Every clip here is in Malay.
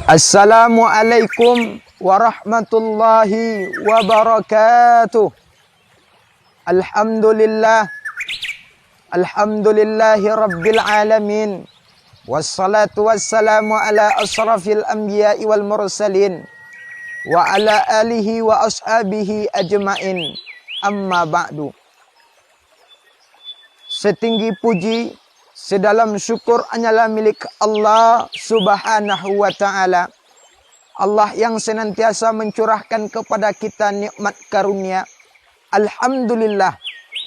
Assalamualaikum warahmatullahi wabarakatuh. Alhamdulillah. Alhamdulillahi rabbil alamin. Wassalatu wassalamu ala asrafil anbiya'i wal mursalin. Wa ala alihi wa ashabihi ajma'in. Amma ba'du. Setinggi puji, sedalam syukur hanyalah milik Allah subhanahu wa ta'ala. Allah yang senantiasa mencurahkan kepada kita nikmat karunia. Alhamdulillah,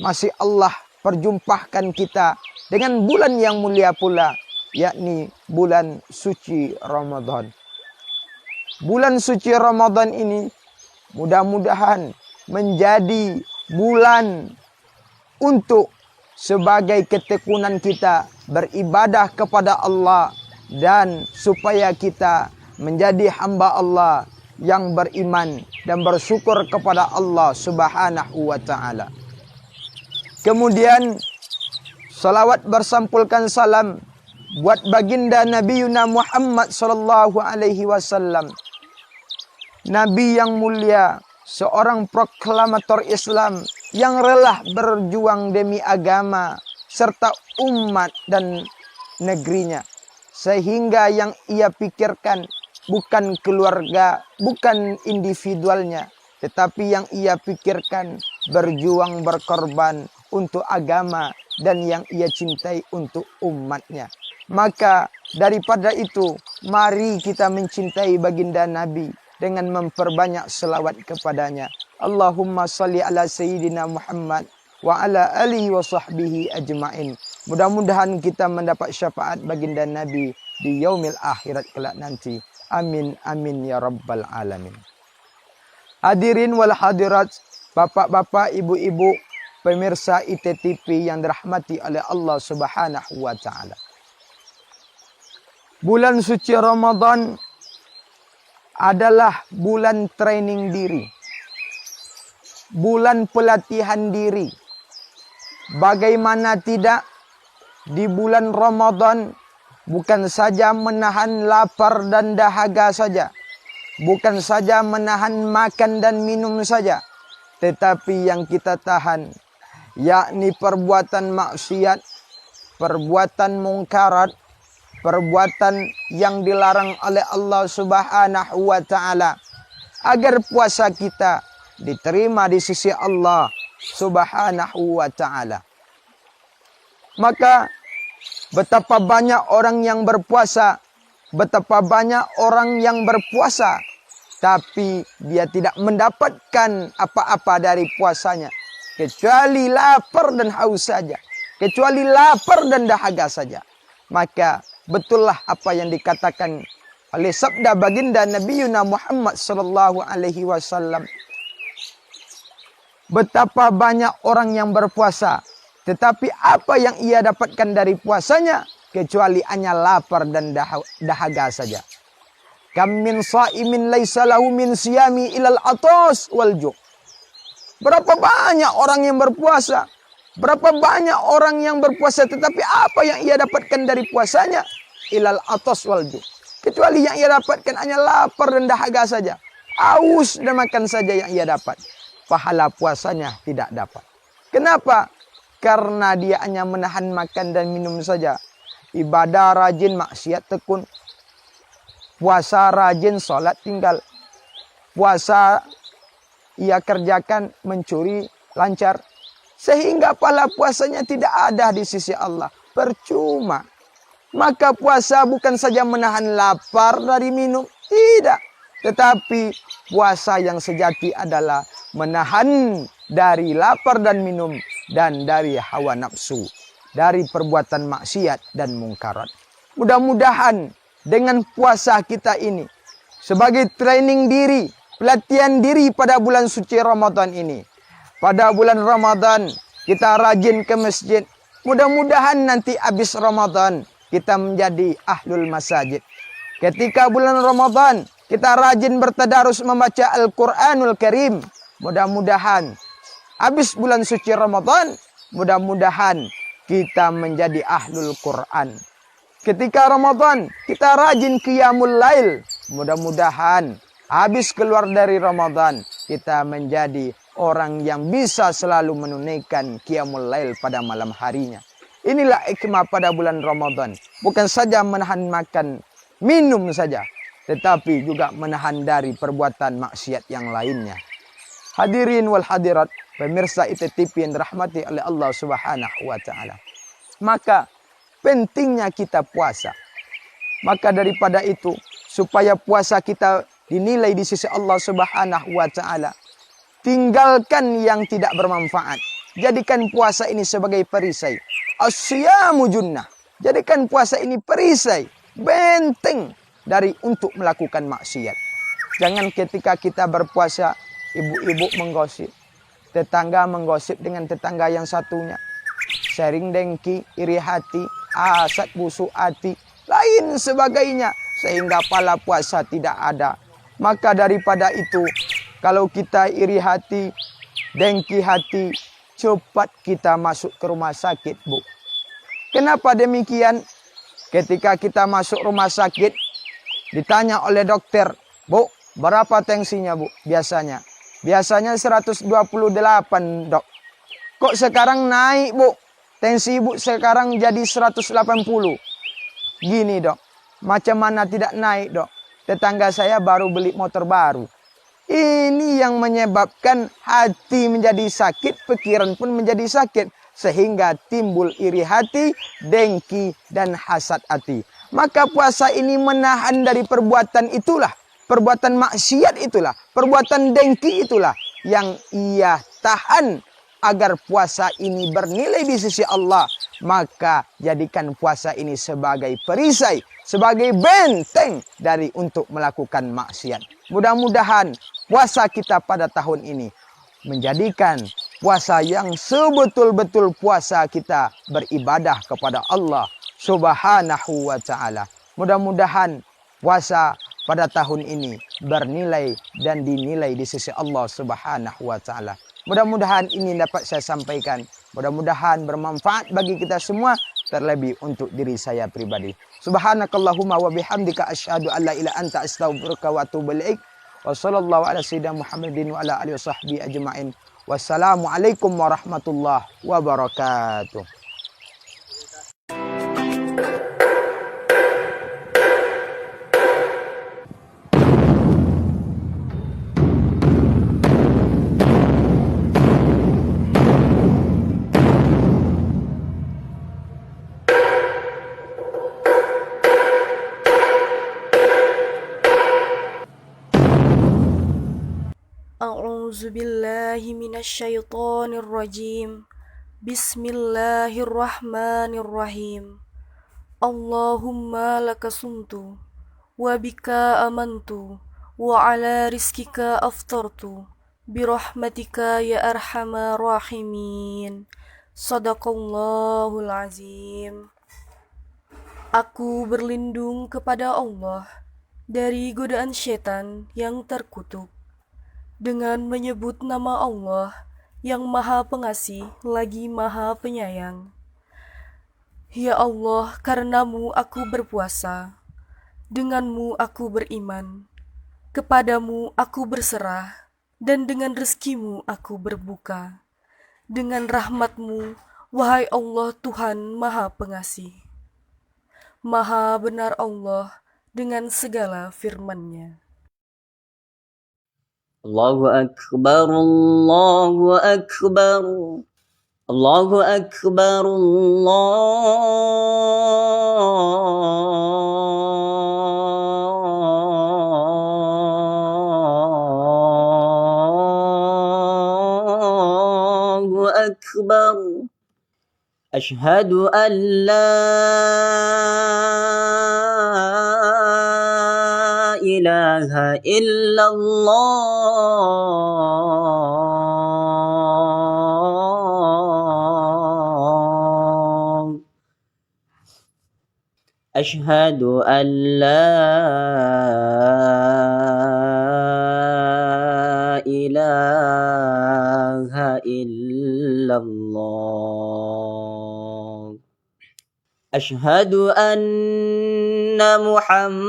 masih Allah perjumpahkan kita dengan bulan yang mulia pula, yakni bulan suci Ramadan. Bulan suci Ramadan ini mudah-mudahan menjadi bulan untuk sebagai ketekunan kita beribadah kepada Allah dan supaya kita menjadi hamba Allah yang beriman dan bersyukur kepada Allah subhanahu wa ta'ala. Kemudian salawat bersampulkan salam buat baginda Nabi Yuna Muhammad sallallahu alaihi wasallam. Nabi yang mulia, seorang proklamator Islam yang rela berjuang demi agama serta umat dan negerinya. Sehingga yang ia pikirkan bukan keluarga, bukan individualnya, tetapi yang ia pikirkan berjuang berkorban untuk agama dan yang ia cintai untuk umatnya. Maka daripada itu, mari kita mencintai baginda Nabi dengan memperbanyak selawat kepadanya. Allahumma salli ala Sayyidina Muhammad wa ala alihi wa sahbihi ajma'in. Mudah-mudahan kita mendapat syafaat baginda Nabi di yaumil akhirat kelak nanti. Amin, amin ya rabbal alamin. Hadirin wal hadirat, bapak-bapak, ibu-ibu, pemirsa ITTV yang dirahmati oleh Allah subhanahu wa ta'ala. Bulan suci Ramadan adalah bulan training diri. Bulan pelatihan diri. Bagaimana tidak, di bulan Ramadan bukan saja menahan lapar dan dahaga saja. Bukan saja menahan makan dan minum saja. Tetapi yang kita tahan, yakni perbuatan maksiat, perbuatan mungkarat, perbuatan yang dilarang oleh Allah subhanahu wa ta'ala. Agar puasa kita diterima di sisi Allah subhanahu wa ta'ala. Maka betapa banyak orang yang berpuasa, betapa banyak orang yang berpuasa, tapi dia tidak mendapatkan apa-apa dari puasanya, kecuali lapar dan haus saja, kecuali lapar dan dahaga saja. Maka betullah apa yang dikatakan oleh sabda baginda Nabi Yuna Muhammad sallallahu alaihi wasallam. Betapa banyak orang yang berpuasa, tetapi apa yang ia dapatkan dari puasanya kecuali hanya lapar dan dahaga saja. Kam min shaimin laisa lahu min siyami ilal atas wal ju'. Berapa banyak orang yang berpuasa, berapa banyak orang yang berpuasa, tetapi apa yang ia dapatkan dari puasanya? Ilal atas wal ju'. Kecuali yang ia dapatkan hanya lapar dan dahaga saja. Aus dan makan saja yang ia dapat. Pahala puasanya tidak dapat. Kenapa? Karena dia hanya menahan makan dan minum saja. Ibadah rajin, maksiat tekun. Puasa rajin, sholat tinggal. Puasa ia kerjakan, mencuri lancar. Sehingga pahala puasanya tidak ada di sisi Allah. Percuma. Maka puasa bukan saja menahan lapar dari minum. Tidak. Tetapi puasa yang sejati adalah menahan dari lapar dan minum. Dan dari hawa nafsu. Dari perbuatan maksiat dan mungkarat. Mudah-mudahan dengan puasa kita ini. Sebagai training diri. Pelatihan diri pada bulan suci Ramadan ini. Pada bulan Ramadan kita rajin ke masjid. Mudah-mudahan nanti habis Ramadan kita menjadi ahlul masajid. Ketika bulan Ramadan kita rajin bertadarus membaca Al-Quranul Karim. Mudah-mudahan habis bulan suci Ramadan, mudah-mudahan kita menjadi ahlul Quran. Ketika Ramadan kita rajin qiyamul lail. Mudah-mudahan habis keluar dari Ramadan, kita menjadi orang yang bisa selalu menunaikan qiyamul lail pada malam harinya. Inilah hikmah pada bulan Ramadan. Bukan saja menahan makan, minum saja, tetapi juga menahan dari perbuatan maksiat yang lainnya. Hadirin wal hadirat, pemirsa ITTV yang dirahmati oleh Allah Subhanahu wa taala. Maka pentingnya kita puasa. Maka daripada itu, supaya puasa kita dinilai di sisi Allah Subhanahu wa taala, tinggalkan yang tidak bermanfaat. Jadikan puasa ini sebagai perisai. As-siyamu junnah. Jadikan puasa ini perisai, benteng dari untuk melakukan maksiat. Jangan ketika kita berpuasa, ibu-ibu menggosip, tetangga menggosip dengan tetangga yang satunya, sharing dengki, iri hati, hasad, busuk hati, lain sebagainya, sehingga pahala puasa tidak ada. Maka daripada itu, kalau kita iri hati, dengki hati, cepat kita masuk ke rumah sakit, Bu. Kenapa demikian? Ketika kita masuk rumah sakit, ditanya oleh dokter, Bu, berapa tensinya, Bu? Biasanya 128, Dok. Kok sekarang naik, Bu? Tensi Ibu sekarang jadi 180. Gini, Dok. Macam mana tidak naik, Dok? Tetangga saya baru beli motor baru. Ini yang menyebabkan hati menjadi sakit, pikiran pun menjadi sakit. Sehingga timbul iri hati, dengki, dan hasad hati. Maka puasa ini menahan dari perbuatan itulah. Perbuatan maksiat itulah. Perbuatan dengki itulah. Yang ia tahan agar puasa ini bernilai di sisi Allah. Maka jadikan puasa ini sebagai perisai, sebagai benteng dari untuk melakukan maksiat. Mudah-mudahan puasa kita pada tahun ini menjadikan puasa yang sebetul-betul puasa kita beribadah kepada Allah Subhanahu wa taala. Mudah-mudahan puasa pada tahun ini bernilai dan dinilai di sisi Allah Subhanahu wa taala. Mudah-mudahan ini dapat saya sampaikan. Mudah-mudahan bermanfaat bagi kita semua, terlebih untuk diri saya pribadi. Subhanakallahumma wa bihamdika asyhadu an la ilaha illa anta astaghfiruka wa atubu ilaik. Wa sallallahu ala sayyidina Muhammadin wa ala alihi washabbihi ajmain. Wassalamualaikum warahmatullahi wabarakatuh. A'udzu billahi minasyaitonir rajim. Bismillahirrahmanirrahim. Allahumma lakasumtu wa bika amantu wa ala rizkika aftartu birahmatika ya arhamar rahimin. Sadaqallahul azim. Aku berlindung kepada Allah dari godaan setan yang terkutuk dengan menyebut nama Allah yang Maha Pengasih lagi Maha Penyayang. Ya Allah, karenamu aku berpuasa, denganmu aku beriman, kepadamu aku berserah, dan dengan rezekimu aku berbuka. Dengan rahmatmu, wahai Allah Tuhan Maha Pengasih. Maha benar Allah dengan segala firman-Nya. Allahu Akbar, Allahu Akbar, Allahu Akbar, Allahu Akbar. Ashhadu an la ilaha illallah. Ashhadu an la ilaha illallah. Ashhadu anna Muhammad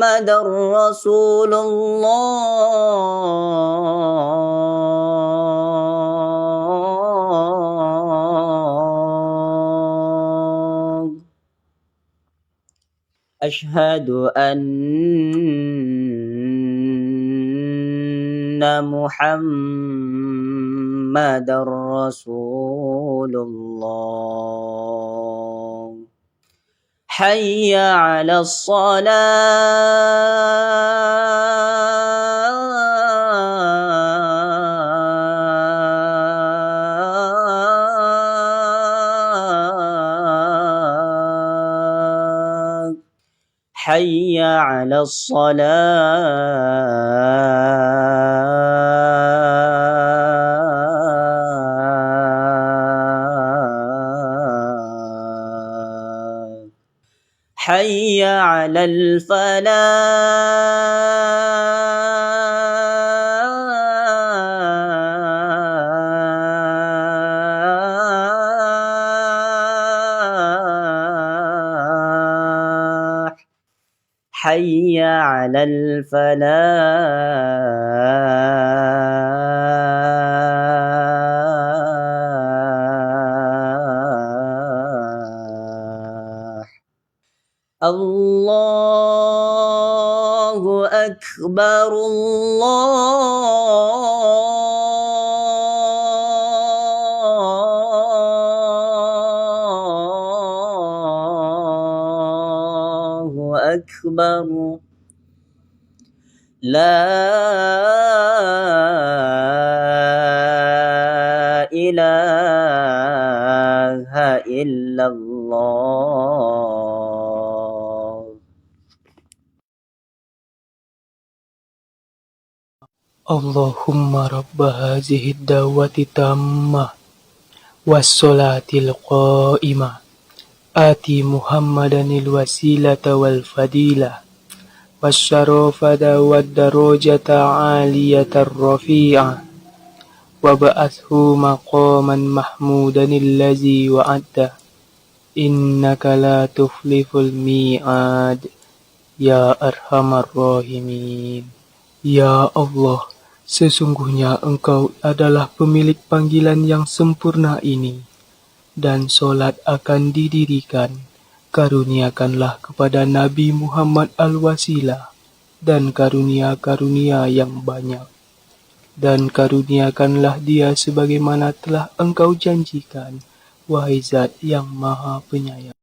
Muhammadar Rasulullah. Ashhadu anna Muhammadar Rasulullah. Hayya 'alas salah. Hayya 'alas salah. Hayya 'alal falah. Hayya 'alal falah. Allahu Akbar, Allahu Akbar. La ilaha illallah. Allahumma rabba hazihi dawati tammah wassolatil qa'imah ati Muhammadanil wasilata wal fadilah wasyarafata wad darajata aliyatar rafi'ah wa ba'athu maqaman mahmudanil ladzi wa'adta innaka la tufliful mi'ad ya arhamar rahimin. Ya Allah, sesungguhnya Engkau adalah pemilik panggilan yang sempurna ini, dan solat akan didirikan. Karuniakanlah kepada Nabi Muhammad al-Wasilah dan karunia-karunia yang banyak. Dan karuniakanlah dia sebagaimana telah Engkau janjikan, wahai Zat yang Maha Penyayang.